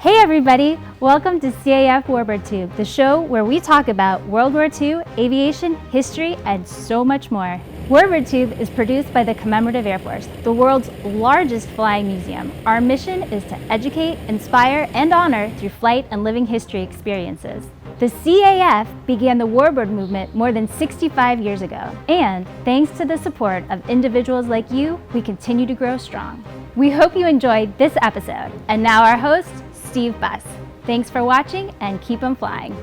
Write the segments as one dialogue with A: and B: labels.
A: Hey everybody! Welcome to CAF Warbird Tube, the show where we talk about World War II, aviation, history, and so much more. Warbird Tube is produced by the Commemorative Air Force, the world's largest flying museum. Our mission is to educate, inspire, and honor through flight and living history experiences. The CAF began the Warbird movement more than 65 years ago, and thanks to the support of individuals like you, we continue to grow strong. We hope you enjoyed this episode, and now our host, Steve Buss. Thanks for watching and keep 'em flying.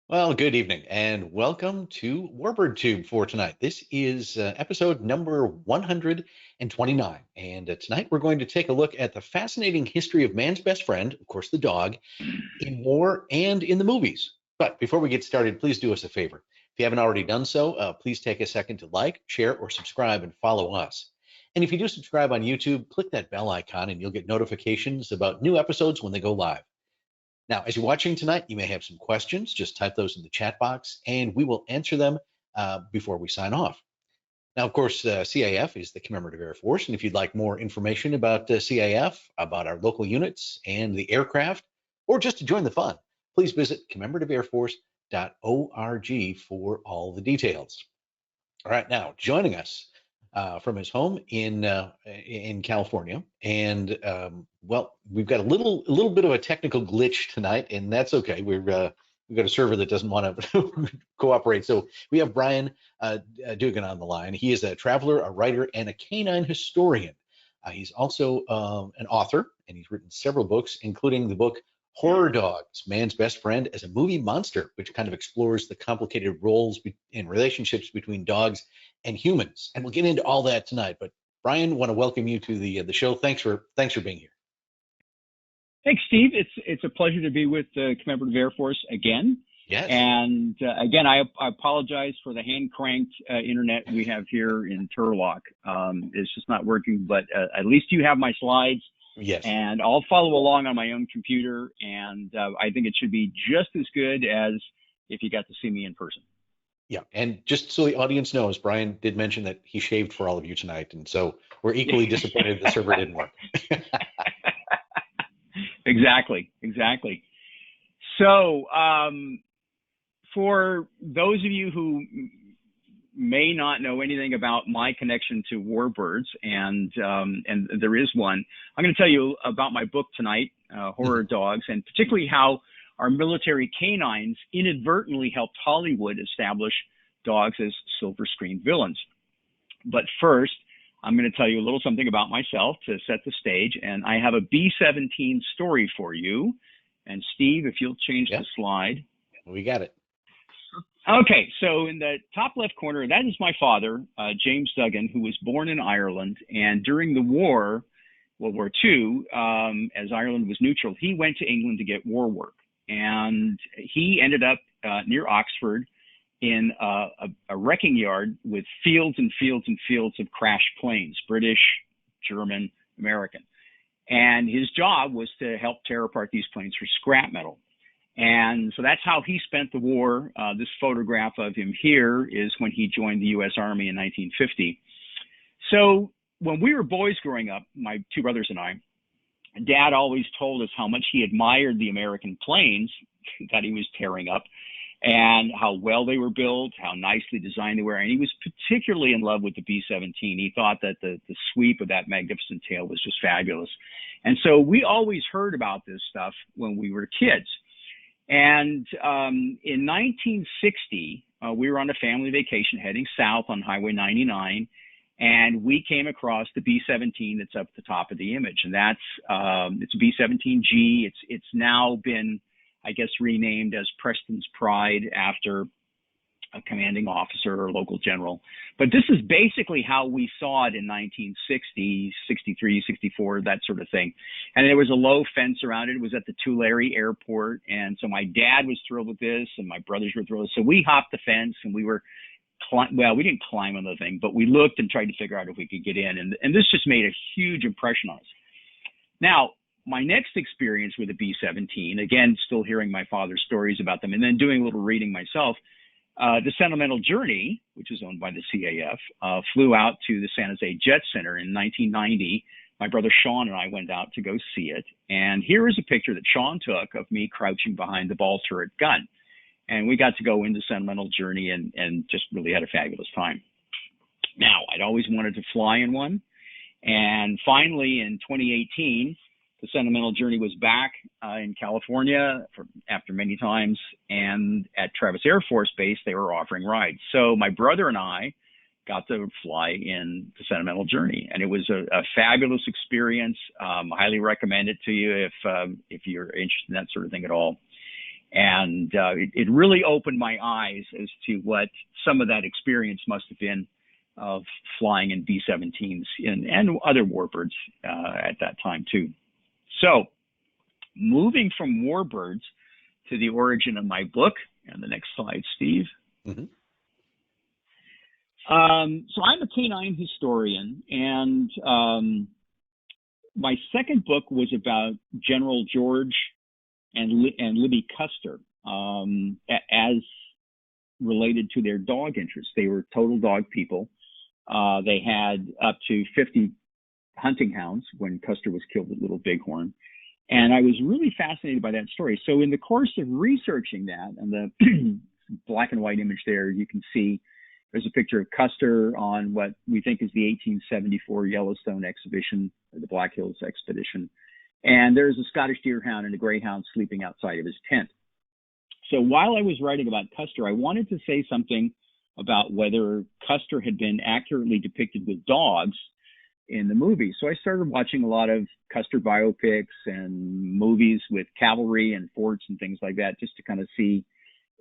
B: Well, good evening and welcome to Warbird Tube for tonight. This is episode number 129. And tonight we're going to take a look at the fascinating history of man's best friend, of course, the dog, in war and in the movies. But before we get started, please do us a favor. If you haven't already done so, please take a second to like, share, or subscribe and follow us. And if you do subscribe on YouTube, click that bell icon and you'll get notifications about new episodes when they go live. Now, as you're watching tonight, you may have some questions. Just type those in the chat box and we will answer them before we sign off. Now, of course, CAF is the Commemorative Air Force. And if you'd like more information about CAF, about our local units and the aircraft, or just to join the fun, please visit commemorativeairforce.org for all the details. All right, now joining us from his home in California, and well, we've got a little bit of a technical glitch tonight, and that's okay. We've got a server that doesn't want to cooperate, so we have Brian Duggan on the line. He is a traveler, a writer, and a canine historian. He's also an author, and he's written several books, including the book Horror Dogs, Man's Best Friend as a Movie Monster, which kind of explores the complicated roles and relationships between dogs and humans. And we'll get into all that tonight. But Brian, want to welcome you to the show. Thanks for being here.
C: Thanks, Steve. It's a pleasure to be with the Commemorative Air Force again.
B: Yes.
C: And again, I apologize for the hand-cranked internet we have here in Turlock. It's just not working, but at least you have my slides.
B: Yes.
C: And I'll follow along on my own computer, and I think it should be just as good as if you got to see me in person.
B: Yeah, and just so the audience knows, Brian did mention that he shaved for all of you tonight, and so we're equally disappointed the server didn't work.
C: Exactly. So, for those of you who may not know anything about my connection to warbirds, and there is one, I'm going to tell you about my book tonight, Horror Dogs, and particularly how our military canines inadvertently helped Hollywood establish dogs as silver screen villains. But first, I'm going to tell you a little something about myself to set the stage, and I have a B-17 story for you. And Steve, if you'll change the slide.
B: We got it.
C: Okay, so in the top left corner, that is my father, James Duggan, who was born in Ireland. And during the war, World War II, as Ireland was neutral, he went to England to get war work. And he ended up near Oxford in a wrecking yard with fields and fields and fields of crashed planes, British, German, American. And his job was to help tear apart these planes for scrap metal. And so that's how he spent the war. This photograph of him here is when he joined the U.S. Army in 1950. So when we were boys growing up, my two brothers and I, Dad always told us how much he admired the American planes that he was tearing up and how well they were built, how nicely designed they were. And he was particularly in love with the B-17. He thought that the sweep of that magnificent tail was just fabulous. And so we always heard about this stuff when we were kids. And in 1960, we were on a family vacation heading south on Highway 99, and we came across the B-17 that's up at the top of the image, and that's it's a B-17G. It's now been, I guess, renamed as Preston's Pride after a commanding officer or local general. But this is basically how we saw it in 1960, 63, 64, that sort of thing. And there was a low fence around it. It was at the Tulare Airport. And so my dad was thrilled with this and my brothers were thrilled. So we hopped the fence and we were, well, we didn't climb on the thing, but we looked and tried to figure out if we could get in. And this just made a huge impression on us. Now, my next experience with the B-17, again, still hearing my father's stories about them and then doing a little reading myself, The Sentimental Journey, which is owned by the CAF, flew out to the San Jose Jet Center in 1990. My brother Sean and I went out to go see it. And here is a picture that Sean took of me crouching behind the ball turret gun. And we got to go into Sentimental Journey and just really had a fabulous time. Now, I'd always wanted to fly in one. And finally, in 2018, the Sentimental Journey was back in California after many times. And at Travis Air Force Base, they were offering rides. So my brother and I got to fly in the Sentimental Journey. And it was a fabulous experience. I highly recommend it to you if you're interested in that sort of thing at all. And it really opened my eyes as to what some of that experience must have been of flying in B-17s and other Warbirds at that time too. So moving from Warbirds to the origin of my book, and the next slide, Steve.
B: Mm-hmm.
C: So I'm a K-9 historian, and my second book was about General George and Libby Custer as related to their dog interests. They were total dog people. They had up to 50 hunting hounds when Custer was killed at Little Bighorn. And I was really fascinated by that story. So in the course of researching that, and the black and white image there, you can see there's a picture of Custer on what we think is the 1874 Yellowstone exhibition, or the Black Hills expedition. And there's a Scottish deerhound and a greyhound sleeping outside of his tent. So while I was writing about Custer, I wanted to say something about whether Custer had been accurately depicted with dogs in the movie. So I started watching a lot of Custer biopics and movies with cavalry and forts and things like that, just to kind of see,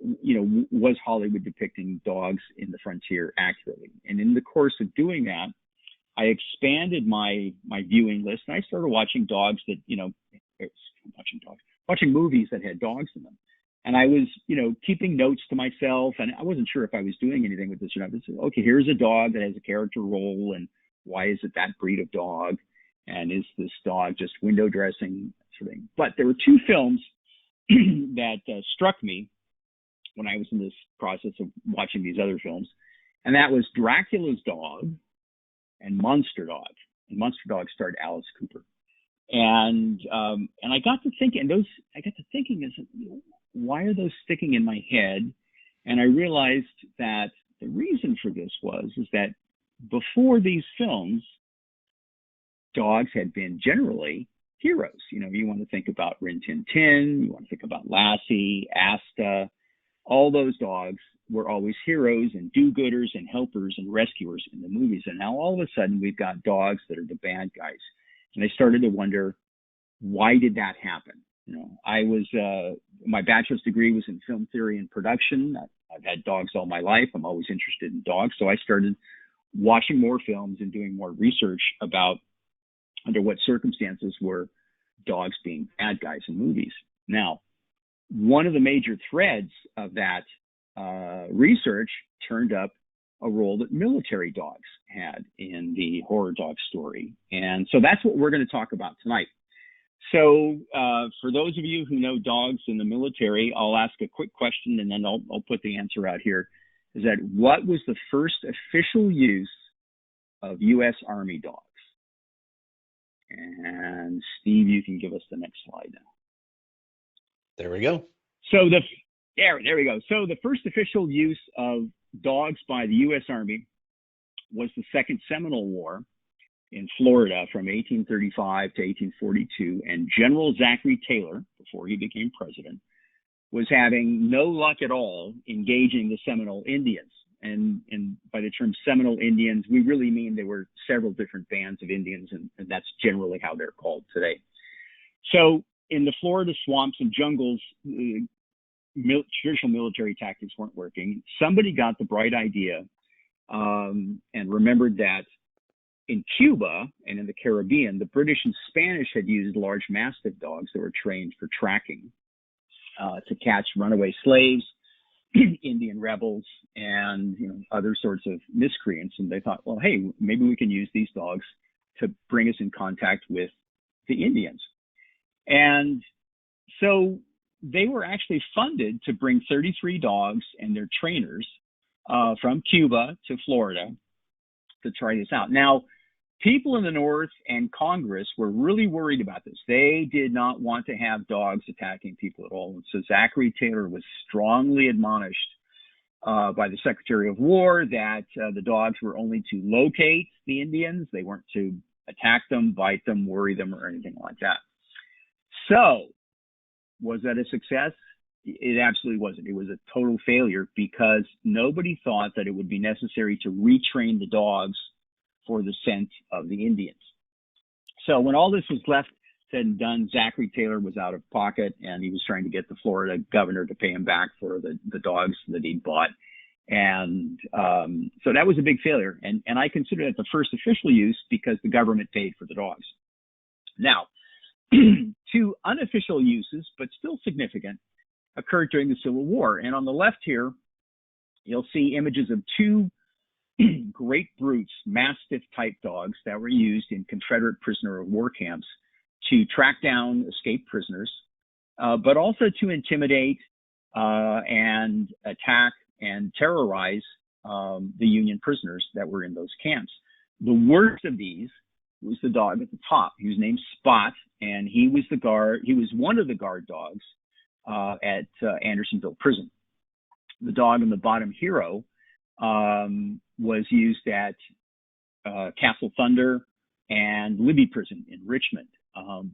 C: was Hollywood depicting dogs in the frontier accurately? And in the course of doing that, I expanded my viewing list, and I started watching watching movies that had dogs in them. And I was, keeping notes to myself, and I wasn't sure if I was doing anything with this or not. I said, okay, here's a dog that has a character role, and why is it that breed of dog? And is this dog just window dressing, sort of thing? But there were two films that struck me when I was in this process of watching these other films, and that was Dracula's Dog and Monster Dog. And Monster Dog starred Alice Cooper. And I got to thinking, why are those sticking in my head? And I realized that the reason for this is that before these films, dogs had been generally heroes. You want to think about Rin Tin Tin, you want to think about Lassie, Asta. All those dogs were always heroes and do-gooders and helpers and rescuers in the movies. And now all of a sudden we've got dogs that are the bad guys. And I started to wonder, why did that happen? My bachelor's degree was in film theory and production. I've had dogs all my life. I'm always interested in dogs. So I started watching more films and doing more research about under what circumstances were dogs being bad guys in movies. Now, one of the major threads of that research turned up a role that military dogs had in the horror dog story. And so that's what we're going to talk about tonight. So for those of you who know dogs in the military, I'll ask a quick question and then I'll put the answer out here. Is that what was the first official use of U.S. Army dogs? And Steve, you can give us the next slide now.
B: There we go.
C: So there we go. So the first official use of dogs by the U.S. Army was the Second Seminole War in Florida from 1835 to 1842. And General Zachary Taylor, before he became president, was having no luck at all engaging the Seminole Indians. And by the term Seminole Indians, we really mean there were several different bands of Indians, and that's generally how they're called today. So in the Florida swamps and jungles, traditional military tactics weren't working. Somebody got the bright idea and remembered that in Cuba and in the Caribbean, the British and Spanish had used large Mastiff dogs that were trained for tracking to catch runaway slaves, Indian rebels, and other sorts of miscreants. And they thought, well, hey, maybe we can use these dogs to bring us in contact with the Indians. And so they were actually funded to bring 33 dogs and their trainers from Cuba to Florida to try this out. Now, people in the North and Congress were really worried about this. They did not want to have dogs attacking people at all. And so Zachary Taylor was strongly admonished by the Secretary of War that the dogs were only to locate the Indians. They weren't to attack them, bite them, worry them, or anything like that. So, was that a success? It absolutely wasn't. It was a total failure because nobody thought that it would be necessary to retrain the dogs for the scent of the Indians. So when all this was left said and done, Zachary Taylor was out of pocket, and he was trying to get the Florida governor to pay him back for the dogs that he'd bought. And so that was a big failure. And I consider that the first official use because the government paid for the dogs. Now, two unofficial uses, but still significant, occurred during the Civil War. And on the left here, you'll see images of two great brutes, Mastiff-type dogs that were used in Confederate prisoner of war camps to track down escaped prisoners, but also to intimidate and attack and terrorize the Union prisoners that were in those camps. The worst of these was the dog at the top. He was named Spot, and he was the guard. He was one of the guard dogs at Andersonville Prison. The dog on the bottom, Hero, was used at Castle Thunder and Libby Prison in Richmond.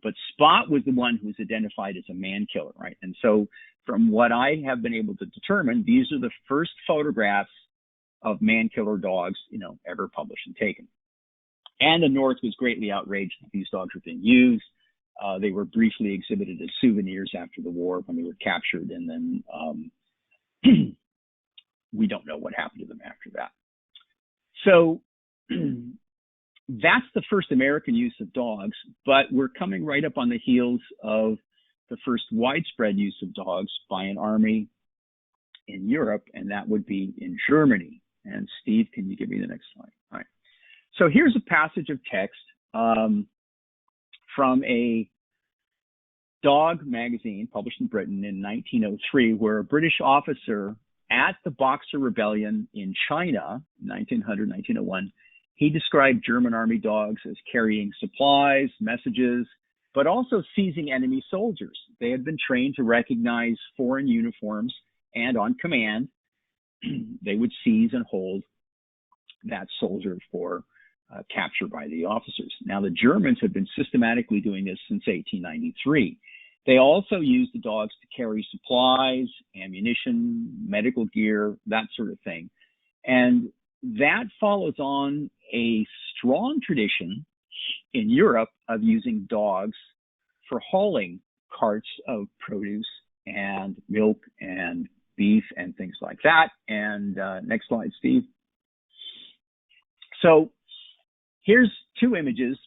C: But Spot was the one who was identified as a man killer, right? And so from what I have been able to determine, these are the first photographs of man killer dogs, ever published and taken. And the North was greatly outraged that these dogs were being used. They were briefly exhibited as souvenirs after the war when they were captured, and then we don't know what happened to them after that. So that's the first American use of dogs, but we're coming right up on the heels of the first widespread use of dogs by an army in Europe, and that would be in Germany. And Steve, can you give me the next slide? All right. So here's a passage of text from a dog magazine published in Britain in 1903, where a British officer at the Boxer Rebellion in China, 1900, 1901, he described German army dogs as carrying supplies, messages, but also seizing enemy soldiers. They had been trained to recognize foreign uniforms, and on command, they would seize and hold that soldier for capture by the officers. Now, the Germans had been systematically doing this since 1893. They also used the dogs to carry supplies, ammunition, medical gear, that sort of thing. And that follows on a strong tradition in Europe of using dogs for hauling carts of produce and milk and beef and things like that. And next slide, Steve. So here's two images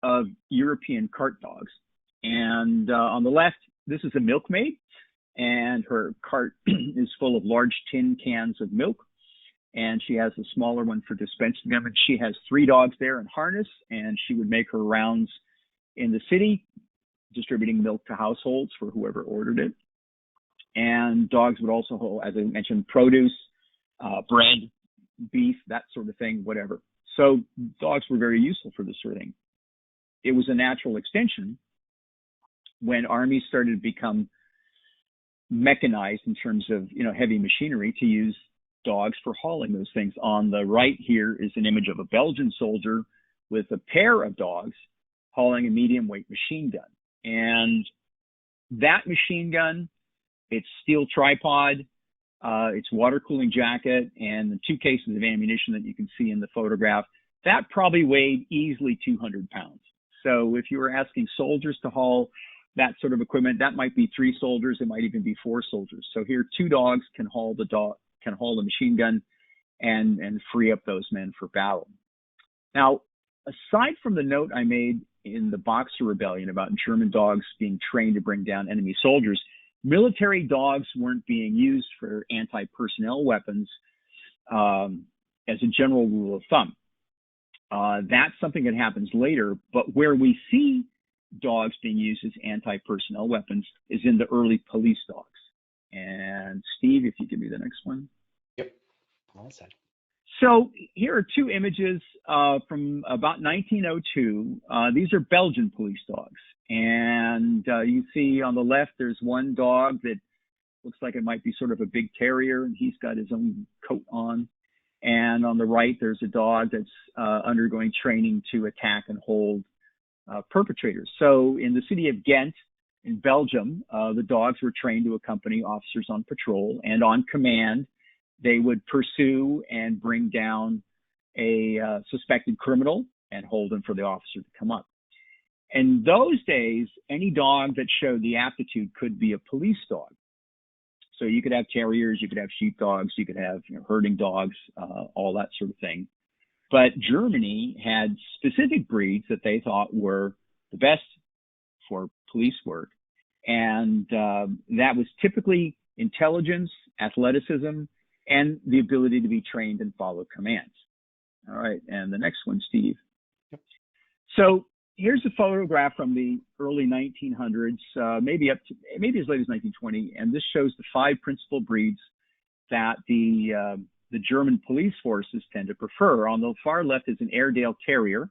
C: of European cart dogs. And on the left, this is a milkmaid, and her cart is full of large tin cans of milk. And she has a smaller one for dispensing them. And she has 3 dogs there in harness, and she would make her rounds in the city, distributing milk to households for whoever ordered it. And dogs would also hold, as I mentioned, produce, bread, beef, that sort of thing, whatever. So dogs were very useful for this sort of thing. It was a natural extension when armies started to become mechanized in terms of, heavy machinery, to use dogs for hauling those things. On the right here is an image of a Belgian soldier with a pair of dogs hauling a medium weight machine gun. And that machine gun, its steel tripod, its water cooling jacket, and the 2 cases of ammunition that you can see in the photograph, that probably weighed easily 200 pounds. So if you were asking soldiers to haul that sort of equipment, that might be 3 soldiers, it might even be 4 soldiers. So here, 2 dogs can haul the machine gun and free up those men for battle. Now, aside from the note I made in the Boxer Rebellion about German dogs being trained to bring down enemy soldiers, military dogs weren't being used for anti-personnel weapons as a general rule of thumb. That's something that happens later, but where we see dogs being used as anti-personnel weapons is in the early police dogs. And Steve, if you give me the next one.
B: Yep. All set.
C: So here are two images from about 1902. These are Belgian police dogs. And you see on the left, there's one dog that looks like it might be sort of a big terrier, and he's got his own coat on. And on the right, there's a dog that's undergoing training to attack and hold perpetrators. So in the city of Ghent, in Belgium, the dogs were trained to accompany officers on patrol, and on command, they would pursue and bring down a suspected criminal and hold him for the officer to come up. In those days, any dog that showed the aptitude could be a police dog. So you could have terriers, you could have sheepdogs, you could have herding dogs, all that sort of thing. But Germany had specific breeds that they thought were the best for police work. And that was typically intelligence, athleticism, and the ability to be trained and follow commands. All right, and the next one, Steve.
B: Yep.
C: So here's a photograph from the early 1900s, maybe as late as 1920, and this shows the 5 principal breeds that the German police forces tend to prefer. On the far left is an Airedale Terrier,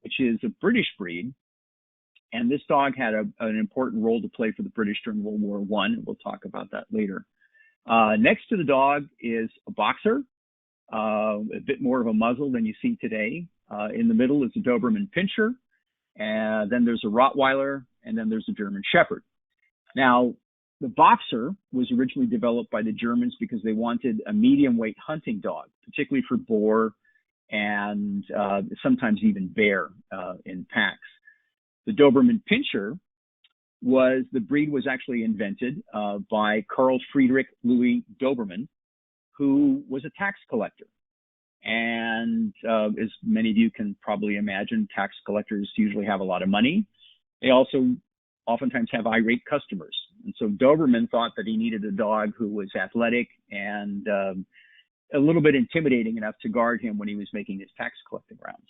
C: which is a British breed, and this dog had an important role to play for the British during World War I, and we'll talk about that later. Next to the dog is a boxer, a bit more of a muzzle than you see today. In the middle is a Doberman Pinscher, and then there's a Rottweiler, and then there's a German Shepherd. Now, the boxer was originally developed by the Germans because they wanted a medium-weight hunting dog, particularly for boar and sometimes even bear in packs. The Doberman Pinscher the breed was actually invented by Carl Friedrich Louis Doberman, who was a tax collector. And as many of you can probably imagine, tax collectors usually have a lot of money. They also oftentimes have irate customers. And so Doberman thought that he needed a dog who was athletic and a little bit intimidating enough to guard him when he was making his tax collecting rounds.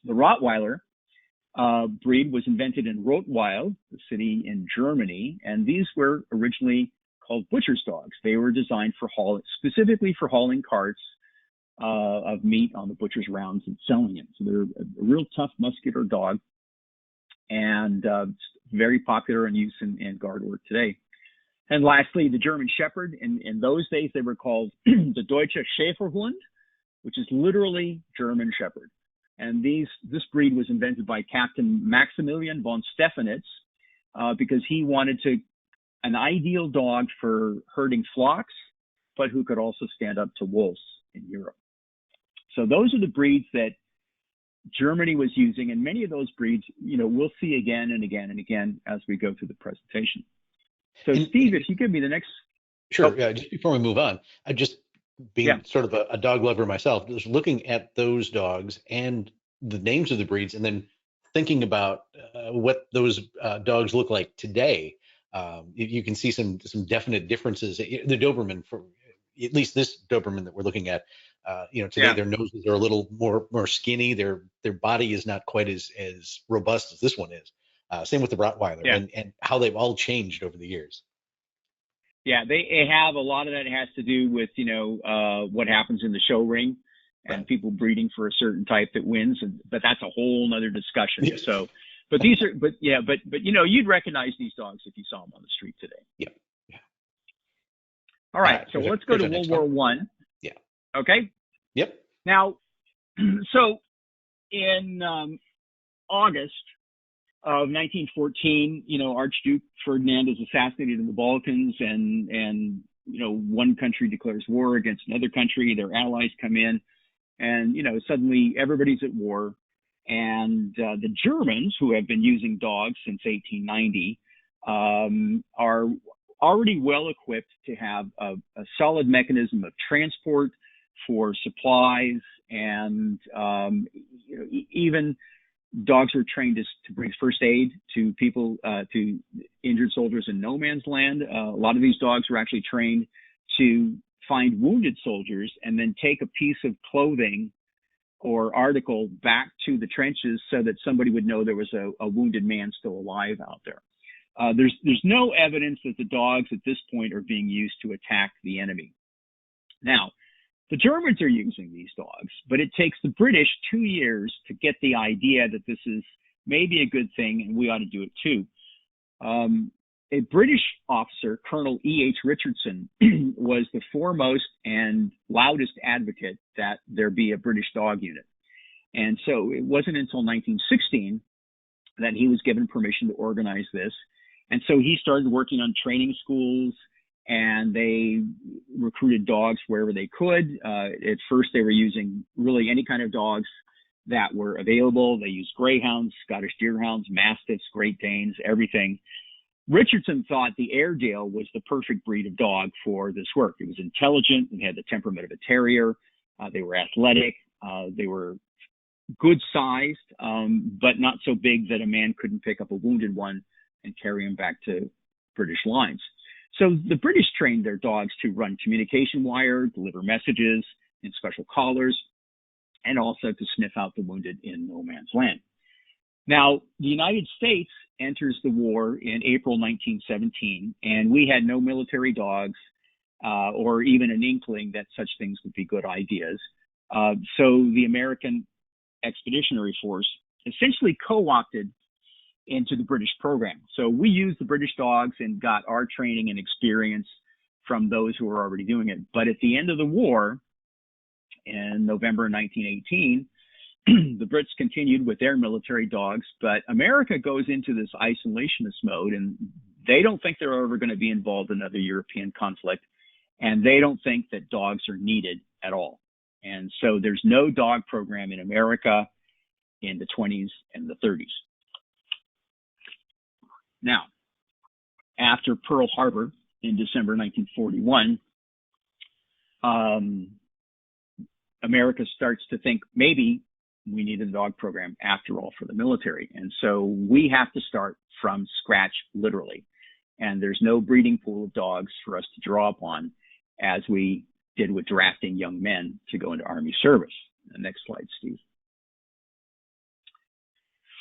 C: The Rottweiler breed was invented in Rottweil, the city in Germany, and these were originally called butcher's dogs. They were designed specifically for hauling carts of meat on the butcher's rounds and selling it. So they're a real tough, muscular dog, and very popular in use in guard work today. And lastly, the German Shepherd. In those days, they were called the Deutsche Schäferhund, which is literally German Shepherd. And this breed was invented by Captain Maximilian von Stephanitz because he wanted an ideal dog for herding flocks, but who could also stand up to wolves in Europe. So those are the breeds that Germany was using, and many of those breeds, we'll see again and again and again as we go through the presentation. So, Steve, if you give me the next.
B: Sure. Yeah. Just before we move on, I just being sort of a dog lover myself, just looking at those dogs and the names of the breeds, and then thinking about what those dogs look like today. You can see some definite differences. The Doberman, for at least this Doberman that we're looking at, today their noses are a little more skinny. Their body is not quite as robust as this one is. Same with the Rottweiler, and how they've all changed over the years.
C: Yeah, they have a lot of that has to do with what happens in the show ring and people breeding for a certain type that wins, but that's a whole nother discussion.
B: Yeah.
C: So, but these are, but you'd recognize these dogs if you saw them on the street today.
B: Yeah.
C: All right, so let's go to World War One.
B: Yeah.
C: Okay.
B: Yep.
C: Now, so in August of 1914, Archduke Ferdinand is assassinated in the Balkans, and one country declares war against another country. Their allies come in, and suddenly everybody's at war. And the Germans, who have been using dogs since 1890, are already well equipped to have a solid mechanism of transport for supplies, and even dogs are trained to bring first aid to people, to injured soldiers in no man's land. A lot of these dogs were actually trained to find wounded soldiers and then take a piece of clothing or article back to the trenches so that somebody would know there was a wounded man still alive out there. There's no evidence that the dogs at this point are being used to attack the enemy. Now, the Germans are using these dogs, but it takes the British 2 years to get the idea that this is maybe a good thing and we ought to do it too. A British officer, Colonel E.H. Richardson, was the foremost and loudest advocate that there be a British dog unit. And so it wasn't until 1916 that he was given permission to organize this. And so he started working on training schools, and they recruited dogs wherever they could. At first, they were using really any kind of dogs that were available. They used greyhounds, Scottish deerhounds, mastiffs, Great Danes, everything. Richardson thought the Airedale was the perfect breed of dog for this work. It was intelligent. It had the temperament of a terrier. They were athletic. They were good sized, but not so big that a man couldn't pick up a wounded one and carry him back to British lines. So the British trained their dogs to run communication wire, deliver messages in special collars, and also to sniff out the wounded in no man's land. Now, the United States enters the war in April 1917, and we had no military dogs or even an inkling that such things would be good ideas. So the American Expeditionary Force essentially co-opted into the British program. So we used the British dogs and got our training and experience from those who were already doing it. But at the end of the war, in November 1918, the Brits continued with their military dogs, but America goes into this isolationist mode, and they don't think they're ever going to be involved in another European conflict, and they don't think that dogs are needed at all. And so there's no dog program in America in the 20s and the 30s. Now, after Pearl Harbor in December 1941, America starts to think maybe we need a dog program after all for the military. And so we have to start from scratch, literally. And there's no breeding pool of dogs for us to draw upon as we did with drafting young men to go into Army service. Next slide, Steve.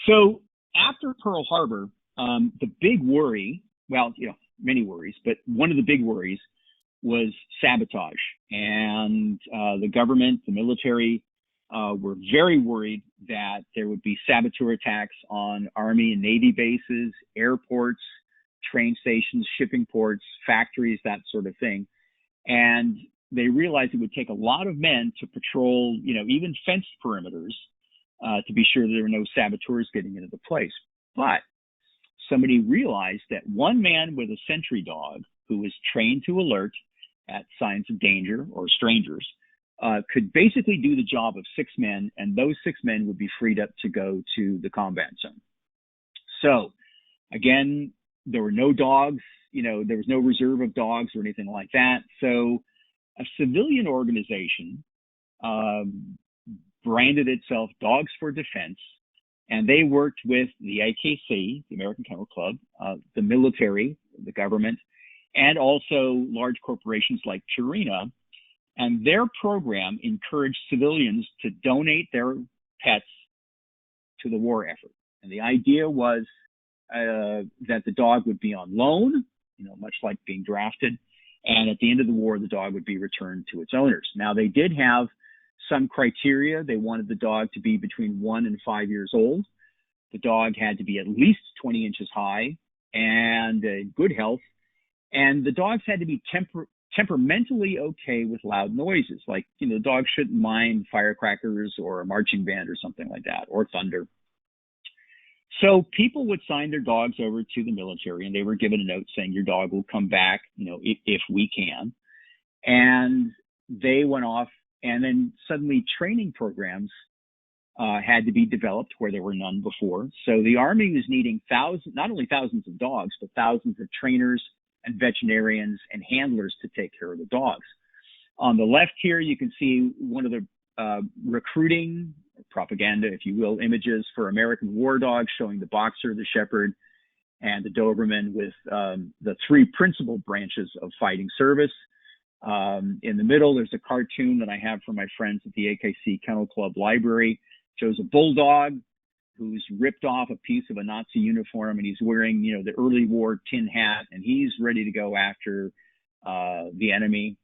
C: So after Pearl Harbor, the big worry, well, many worries, but one of the big worries was sabotage. And the government, the military, were very worried that there would be saboteur attacks on Army and Navy bases, airports, train stations, shipping ports, factories, that sort of thing. And they realized it would take a lot of men to patrol, even fenced perimeters, to be sure there were no saboteurs getting into the place. But somebody realized that one man with a sentry dog who was trained to alert at signs of danger or strangers could basically do the job of 6 men, and those 6 men would be freed up to go to the combat zone. So, again, there were no dogs, there was no reserve of dogs or anything like that. So a civilian organization branded itself Dogs for Defense, and they worked with the AKC, the American Kennel Club, the military, the government, and also large corporations like Purina. And their program encouraged civilians to donate their pets to the war effort. And the idea was that the dog would be on loan, much like being drafted. And at the end of the war, the dog would be returned to its owners. Now, they did have some criteria. They wanted the dog to be between 1 and 5 years old. The dog had to be at least 20 inches high and in good health. And the dogs had to be temperamentally okay with loud noises. Like, the dog shouldn't mind firecrackers or a marching band or something like that, or thunder. So people would sign their dogs over to the military, and they were given a note saying your dog will come back, if we can. And they went off, and then suddenly training programs had to be developed where there were none before. So the Army was needing not only thousands of dogs, but thousands of trainers and veterinarians and handlers to take care of the dogs. On the left here, you can see one of the recruiting propaganda, if you will, images for American war dogs, showing the Boxer, the Shepherd, and the Doberman with the 3 principal branches of fighting service. In the middle, there's a cartoon that I have for my friends at the AKC Kennel Club Library. It shows a bulldog who's ripped off a piece of a Nazi uniform, and he's wearing, the early war tin hat, and he's ready to go after the enemy.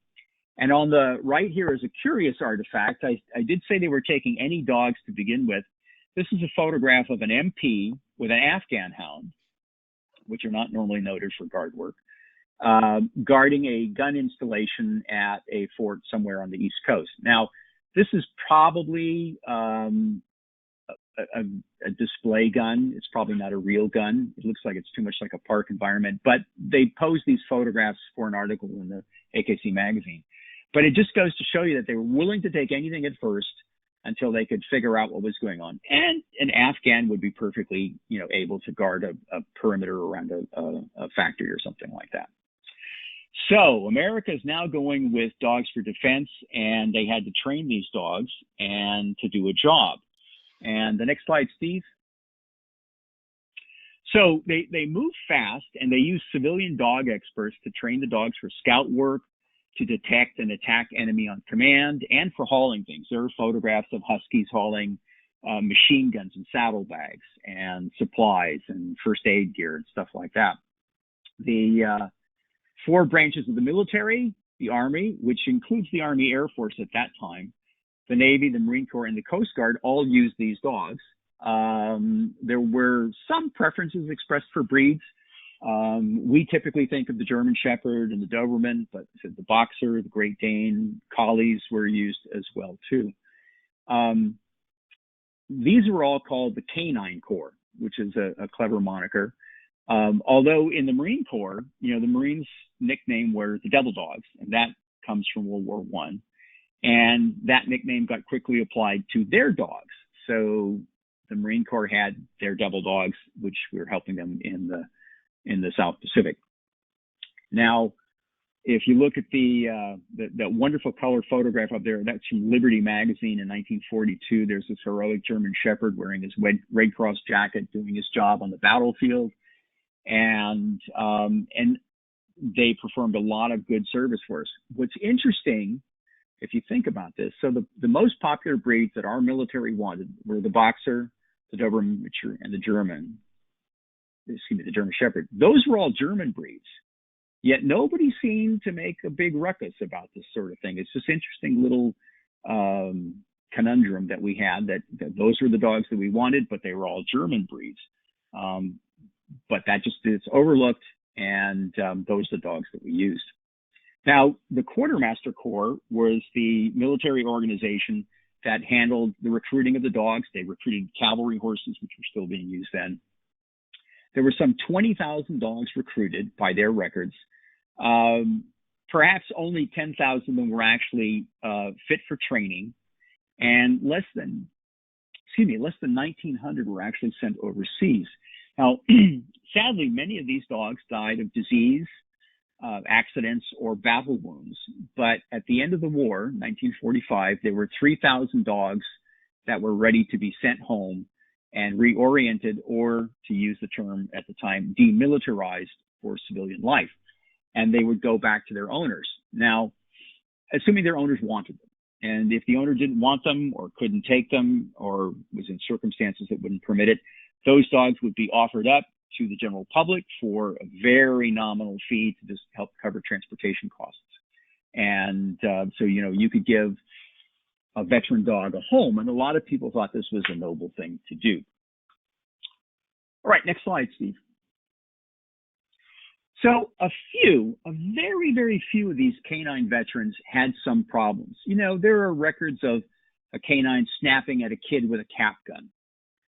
C: And on the right here is a curious artifact. I did say they were taking any dogs to begin with. This is a photograph of an MP with an Afghan hound, which are not normally noted for guard work, guarding a gun installation at a fort somewhere on the East Coast. Now, this is probably a display gun. It's probably not a real gun. It looks like it's too much like a park environment, but they posed these photographs for an article in the AKC magazine. But it just goes to show you that they were willing to take anything at first until they could figure out what was going on. And an Afghan would be perfectly, able to guard a perimeter around a factory or something like that. So America is now going with dogs for defense, and they had to train these dogs and to do a job. And the next slide, Steve. So they move fast, and they use civilian dog experts to train the dogs for scout work, to detect and attack enemy on command, and for hauling things. There are photographs of Huskies hauling machine guns and saddlebags and supplies and first aid gear and stuff like that. The four branches of the military, the Army, which includes the Army Air Force at that time, the Navy, the Marine Corps, and the Coast Guard all used these dogs. There were some preferences expressed for breeds. We typically think of the German Shepherd and the Doberman, but the Boxer, the Great Dane, Collies were used as well too. These were all called the K-9 Corps, which is a clever moniker. Although in the Marine Corps, the Marines' nickname were the Devil Dogs, and that comes from World War I. And that nickname got quickly applied to their dogs. So the Marine Corps had their Devil Dogs, which were helping them in the South Pacific. Now, if you look at that wonderful color photograph up there, that's from Liberty magazine in 1942. There's this heroic German Shepherd wearing his Red Cross jacket, doing his job on the battlefield, and they performed a lot of good service for us. What's interesting, if you think about this, so the most popular breeds that our military wanted were the Boxer, the Doberman Pinscher, and the German Shepherd. Those were all German breeds. Yet nobody seemed to make a big ruckus about this sort of thing. It's this interesting little conundrum that we had, that those were the dogs that we wanted, but they were all German breeds. But that it's overlooked, and those are the dogs that we used. Now, the Quartermaster Corps was the military organization that handled the recruiting of the dogs. They recruited cavalry horses, which were still being used then. There were some 20,000 dogs recruited by their records. Perhaps only 10,000 of them were actually fit for training, and less than 1,900 were actually sent overseas. Now, sadly, many of these dogs died of disease, accidents, or battle wounds. But at the end of the war, 1945, there were 3,000 dogs that were ready to be sent home and reoriented, or to use the term at the time, demilitarized for civilian life. And they would go back to their owners. Now, assuming their owners wanted them. And if the owner didn't want them or couldn't take them or was in circumstances that wouldn't permit it, those dogs would be offered up to the general public for a very nominal fee to just help cover transportation costs. And so, you could give a veteran dog a home, and a lot of people thought this was a noble thing to do. All right, next slide, Steve. So a very, very few of these canine veterans had some problems. There are records of a canine snapping at a kid with a cap gun,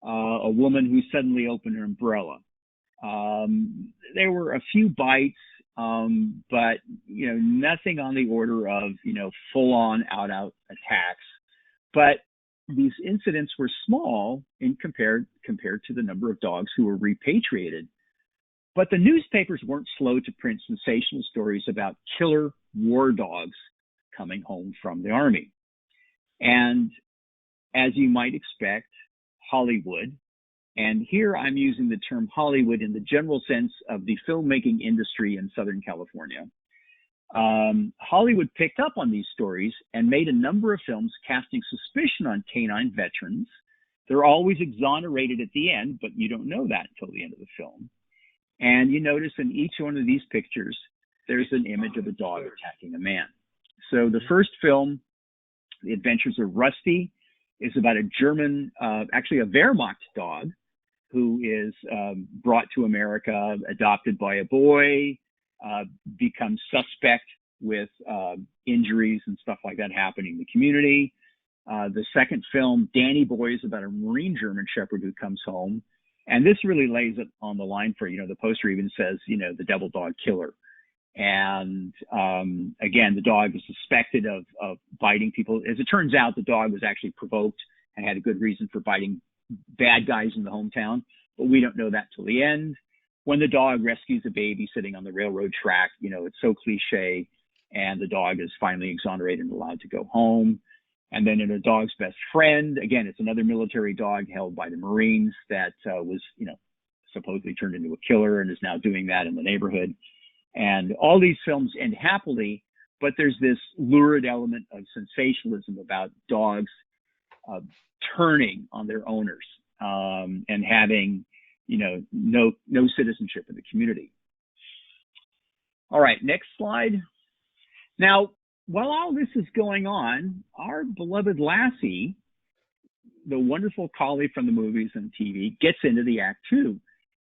C: a woman who suddenly opened her umbrella. There were a few bites, but nothing on the order of full-on out attacks. But these incidents were small in compared to the number of dogs who were repatriated. But the newspapers weren't slow to print sensational stories about killer war dogs coming home from the Army. And as you might expect, Hollywood, and here I'm using the term Hollywood in the general sense of the filmmaking industry in Southern California, Hollywood picked up on these stories and made a number of films casting suspicion on K-9 veterans. They're always exonerated at the end, but you don't know that until the end of the film. And you notice in each one of these pictures, there's an image of a dog attacking a man. So the first film, The Adventures of Rusty, is about a German, actually a Wehrmacht dog, who is brought to America, adopted by a boy, becomes suspect with injuries and stuff like that happening in the community. The second film, Danny Boy, is about a Marine German Shepherd who comes home. And this really lays it on the line for, the poster even says, the devil dog killer. And again, the dog is suspected of biting people. As it turns out, the dog was actually provoked and had a good reason for biting bad guys in the hometown, but we don't know that till the end. When the dog rescues a baby sitting on the railroad track, it's so cliche, and the dog is finally exonerated and allowed to go home. And then in A Dog's Best Friend, again, it's another military dog held by the Marines that was, supposedly turned into a killer and is now doing that in the neighborhood. And all these films end happily, but there's this lurid element of sensationalism about dogs turning on their owners and having, no citizenship in the community. All right, next slide. Now, while all this is going on, our beloved Lassie, the wonderful collie from the movies and TV, gets into the act too.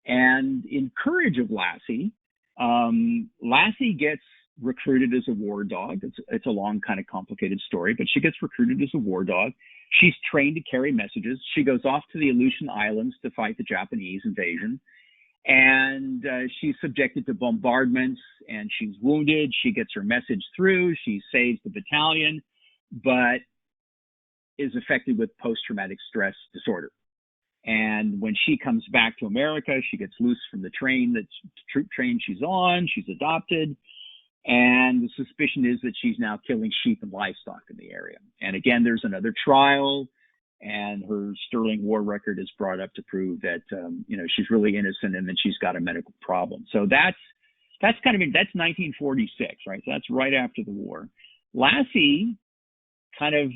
C: And in Courage of Lassie, Lassie gets recruited as a war dog. It's a long, kind of complicated story, but she gets recruited as a war dog. She's trained to carry messages. She goes off to the Aleutian Islands to fight the Japanese invasion. And she's subjected to bombardments, and she's wounded. She gets her message through. She saves the battalion, but is affected with post-traumatic stress disorder. And when she comes back to America, she gets loose from the troop train she's on. She's adopted. And the suspicion is that she's now killing sheep and livestock in the area. And again, there's another trial, and her sterling war record is brought up to prove that, she's really innocent and that she's got a medical problem. So that's 1946, right? So that's right after the war. Lassie kind of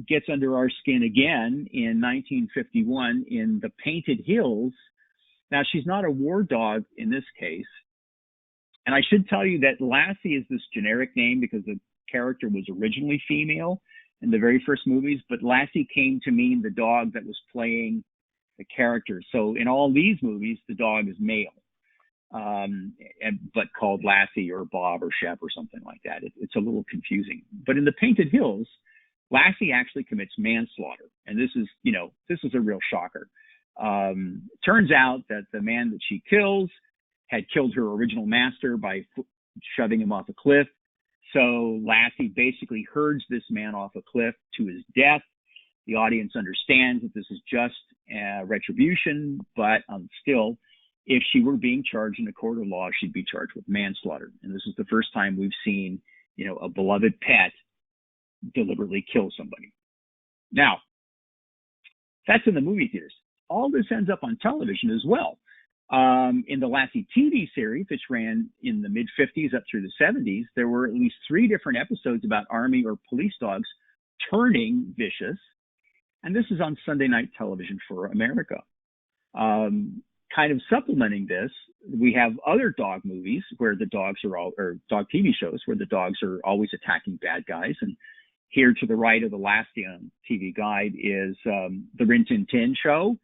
C: gets under our skin again in 1951 in The Painted Hills. Now, she's not a war dog in this case. And I should tell you that Lassie is this generic name because the character was originally female in the very first movies, but Lassie came to mean the dog that was playing the character. So in all these movies, the dog is male, but called Lassie or Bob or Shep or something like that. It's a little confusing. But in The Painted Hills, Lassie actually commits manslaughter. And this is a real shocker. Turns out that the man that she kills had killed her original master by shoving him off a cliff. So Lassie basically herds this man off a cliff to his death. The audience understands that this is just retribution, but still, if she were being charged in a court of law, she'd be charged with manslaughter. And this is the first time we've seen, a beloved pet deliberately kill somebody. Now, that's in the movie theaters. All this ends up on television as well. In the Lassie TV series, which ran in the mid-50s up through the 70s, there were at least 3 different episodes about army or police dogs turning vicious. And this is on Sunday night television for America. Kind of supplementing this, we have other dog movies where the dogs or dog TV shows where the dogs are always attacking bad guys. And here to the right of the Lassie TV guide is the Rin Tin Tin show.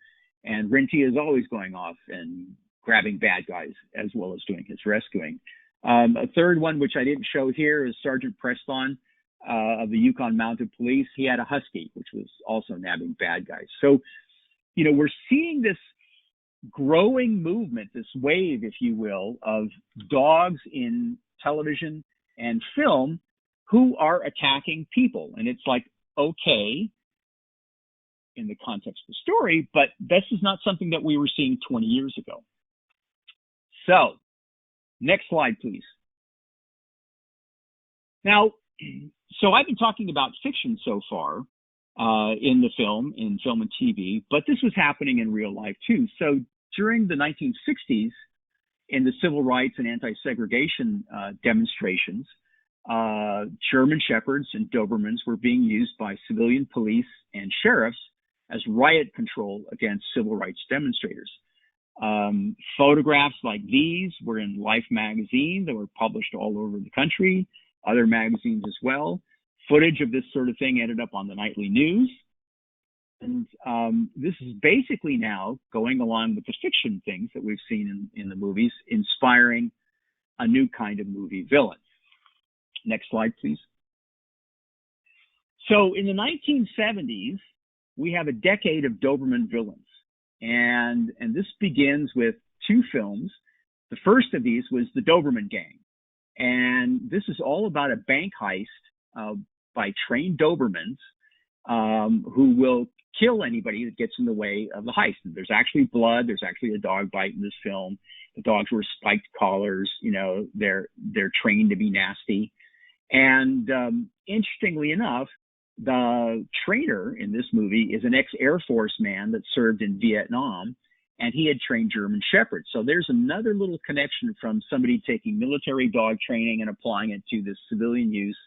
C: And Rinty is always going off and grabbing bad guys as well as doing his rescuing. A third one, which I didn't show here, is Sergeant Preston of the Yukon Mounted Police. He had a husky, which was also nabbing bad guys. So, we're seeing this growing movement, this wave, if you will, of dogs in television and film who are attacking people. And it's like, okay, in the context of the story, but this is not something that we were seeing 20 years ago. So, next slide, please. Now, so I've been talking about fiction so far in film and TV, but this was happening in real life too. So during the 1960s, in the civil rights and anti-segregation demonstrations, German Shepherds and Dobermans were being used by civilian police and sheriffs as riot control against civil rights demonstrators. Photographs like these were in Life magazine that were published all over the country, other magazines as well. Footage of this sort of thing ended up on the nightly news. And this is basically now going along with the fiction things that we've seen in the movies, inspiring a new kind of movie villain. Next slide, please. So in the 1970s, we have a decade of Doberman villains. And this begins with two films. The first of these was The Doberman Gang. And this is all about a bank heist by trained Dobermans who will kill anybody that gets in the way of the heist. And there's actually blood. There's actually a dog bite in this film. The dogs wear spiked collars. You know, they're trained to be nasty. And interestingly enough, the trainer in this movie is an ex-Air Force man that served in Vietnam, and he had trained German Shepherds. So there's another little connection from somebody taking military dog training and applying it to the civilian use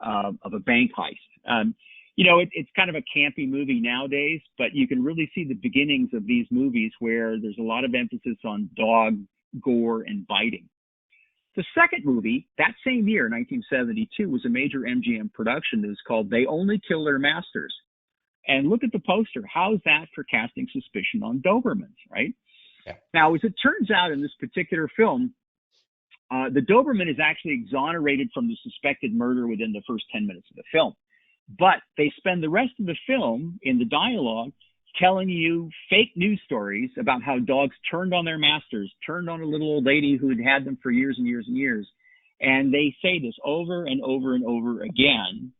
C: of a bank heist. You know, it's kind of a campy movie nowadays, but you can really see the beginnings of these movies where there's a lot of emphasis on dog gore and biting. The second movie, that same year, 1972, was a major MGM production that was called They Only Kill Their Masters. And look at the poster. How's that for casting suspicion on Dobermans, right?
B: Yeah.
C: Now, as it turns out in this particular film, the Doberman is actually exonerated from the suspected murder within the first 10 minutes of the film. But they spend the rest of the film in the dialogue telling you fake news stories about how dogs turned on their masters, turned on a little old lady who had had them for years and years and years. And they say this over and over and over again,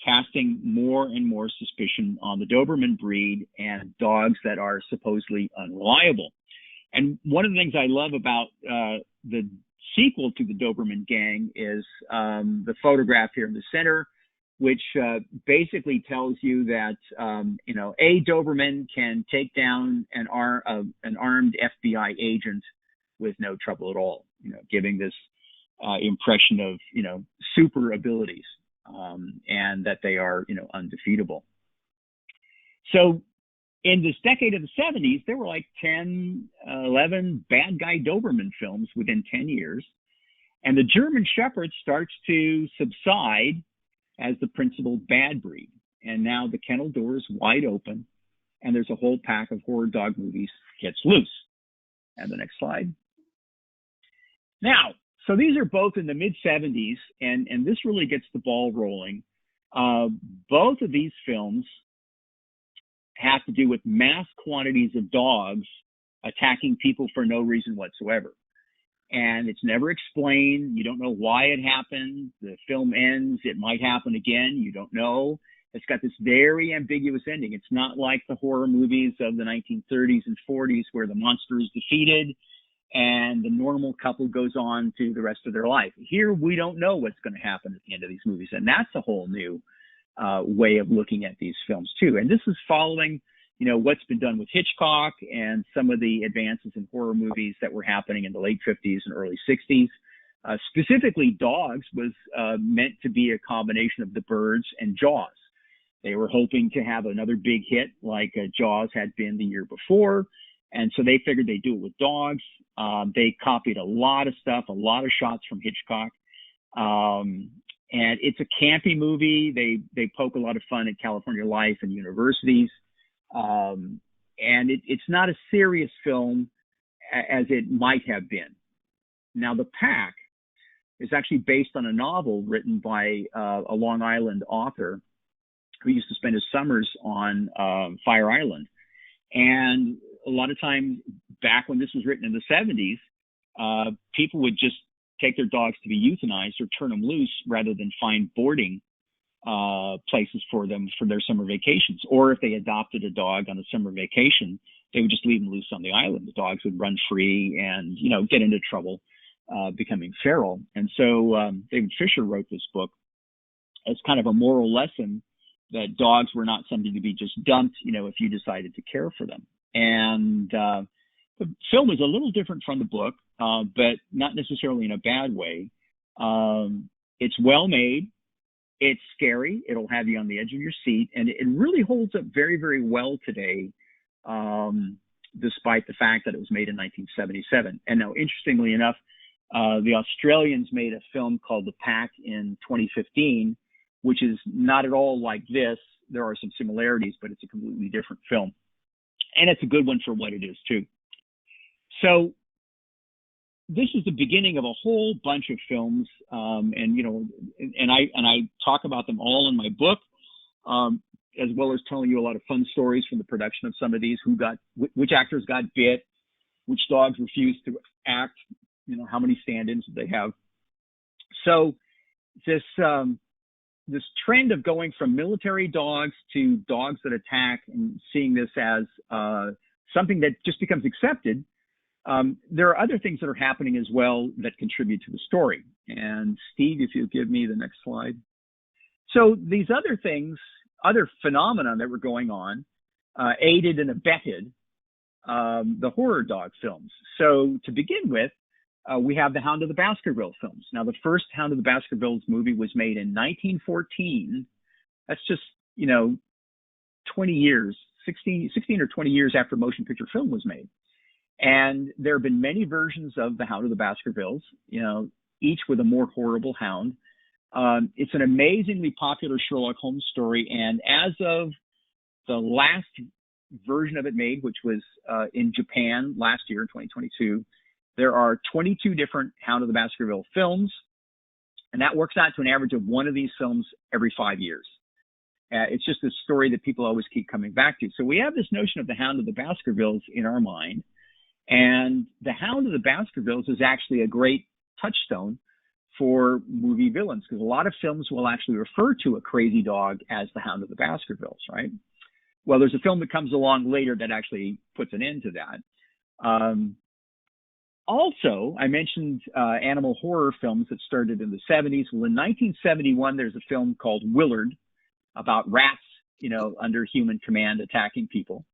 C: casting more and more suspicion on the Doberman breed and dogs that are supposedly unreliable. And one of the things I love about the sequel to the Doberman Gang is the photograph here in the center, which basically tells you that, you know, a Doberman can take down an armed FBI agent with no trouble at all, you know, giving this impression of, you know, super abilities and that they are, you know, undefeatable. So in this decade of the 70s, there were like 10, 11 bad guy Doberman films within 10 years. And the German Shepherd starts to subside as the principal bad breed. And now the kennel door is wide open and there's a whole pack of horror dog movies gets loose. And the next slide. Now, so these are both in the mid-70s, and this really gets the ball rolling. Both of these films have to do with mass quantities of dogs attacking people for no reason whatsoever. And it's never explained. You don't know why it happened. The film ends. It might happen again. You don't know. It's got this very ambiguous ending. It's not like the horror movies of the 1930s and 40s where the monster is defeated and the normal couple goes on to the rest of their life. Here, we don't know what's going to happen at the end of these movies. And that's a whole new way of looking at these films, too. And this is following, you know, what's been done with Hitchcock and some of the advances in horror movies that were happening in the late 50s and early 60s. Specifically, Dogs was meant to be a combination of The Birds and Jaws. They were hoping to have another big hit like Jaws had been the year before. And so they figured they'd do it with Dogs. They copied a lot of stuff, a lot of shots from Hitchcock. And it's a campy movie. They poke a lot of fun at California life and universities. And it's not a serious film as it might have been. Now, The Pack is actually based on a novel written by a Long Island author who used to spend his summers on Fire Island. And a lot of times back when this was written in the 70s, people would just take their dogs to be euthanized or turn them loose rather than find boarding places for them for their summer vacations. Or if they adopted a dog on a summer vacation, they would just leave them loose on the island. The dogs would run free and, you know, get into trouble, becoming feral. And so David Fisher wrote this book as kind of a moral lesson that dogs were not something to be just dumped, you know, if you decided to care for them. And the film is a little different from the book, but not necessarily in a bad way. It's well made. It's scary. It'll have you on the edge of your seat, and it really holds up very, very well today, despite the fact that it was made in 1977. And now, interestingly enough, the Australians made a film called The Pack in 2015, which is not at all like this. There are some similarities, but it's a completely different film. And it's a good one for what it is, too. So this is the beginning of a whole bunch of films, and I talk about them all in my book, as well as telling you a lot of fun stories from the production of some of these, which actors got bit, which dogs refused to act, how many stand-ins did they have. So this trend of going from military dogs to dogs that attack and seeing this as something that just becomes accepted. There are other things that are happening as well that contribute to the story. And Steve, if you'll give me the next slide. So these other things, other phenomena that were going on, aided and abetted the horror dog films. So to begin with, we have the Hound of the Baskervilles films. Now, the first Hound of the Baskervilles movie was made in 1914. That's just, 20 years, 16 or 20 years after motion picture film was made. And there have been many versions of the Hound of the Baskervilles, each with a more horrible hound. It's an amazingly popular Sherlock Holmes story. And as of the last version of it made, which was in Japan last year in 2022, there are 22 different Hound of the Baskerville films. And that works out to an average of one of these films every 5 years. It's just a story that people always keep coming back to. So we have this notion of the Hound of the Baskervilles in our mind. And the Hound of the Baskervilles is actually a great touchstone for movie villains, because a lot of films will actually refer to a crazy dog as the Hound of the Baskervilles, right? Well, there's a film that comes along later that actually puts an end to that. Also, I mentioned animal horror films that started in the 70s. Well, in 1971, there's a film called Willard about rats, under human command attacking people.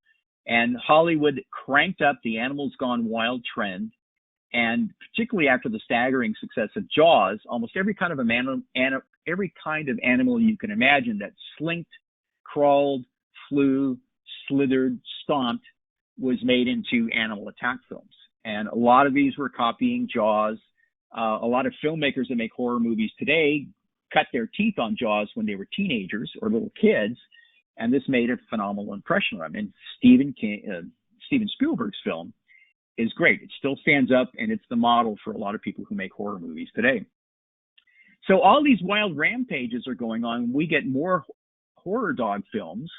C: And Hollywood cranked up the Animals Gone Wild trend. And particularly after the staggering success of Jaws, almost every kind of animal you can imagine that slinked, crawled, flew, slithered, stomped was made into animal attack films. And a lot of these were copying Jaws. A lot of filmmakers that make horror movies today cut their teeth on Jaws when they were teenagers or little kids. And this made a phenomenal impression on them. And Steven Spielberg's film is great. It still stands up, and it's the model for a lot of people who make horror movies today. So all these wild rampages are going on. We get more horror dog films.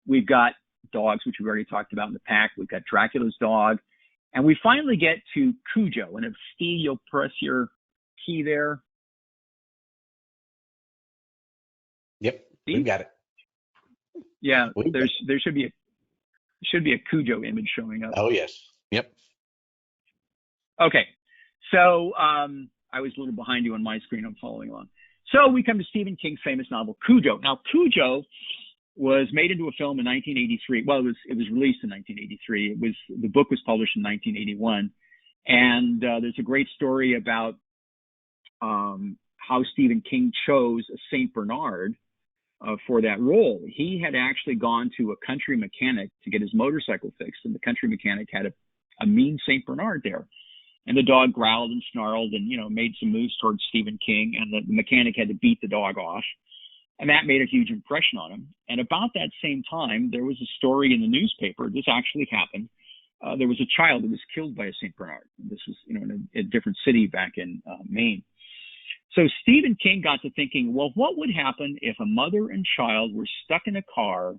C: We've got dogs, which we've already talked about in The Pack. We've got Dracula's dog. And we finally get to Cujo. And if Steve, you'll press your key there.
B: Yep,
C: Steve?
B: we've got it.
C: Yeah, there should be a Cujo image showing up.
B: Oh yes. Yep.
C: Okay. So I was a little behind you on my screen. I'm following along. So we come to Stephen King's famous novel Cujo. Now, Cujo was made into a film in 1983. Well, it was released in 1983. The book was published in 1981, and there's a great story about how Stephen King chose a Saint Bernard for that role. He had actually gone to a country mechanic to get his motorcycle fixed, and the country mechanic had a mean Saint Bernard there. And the dog growled and snarled and, made some moves towards Stephen King, and the mechanic had to beat the dog off. And that made a huge impression on him. And about that same time, there was a story in the newspaper. This actually happened. There was a child who was killed by a St. Bernard. This was, in a different city back in Maine. So Stephen King got to thinking, well, what would happen if a mother and child were stuck in a car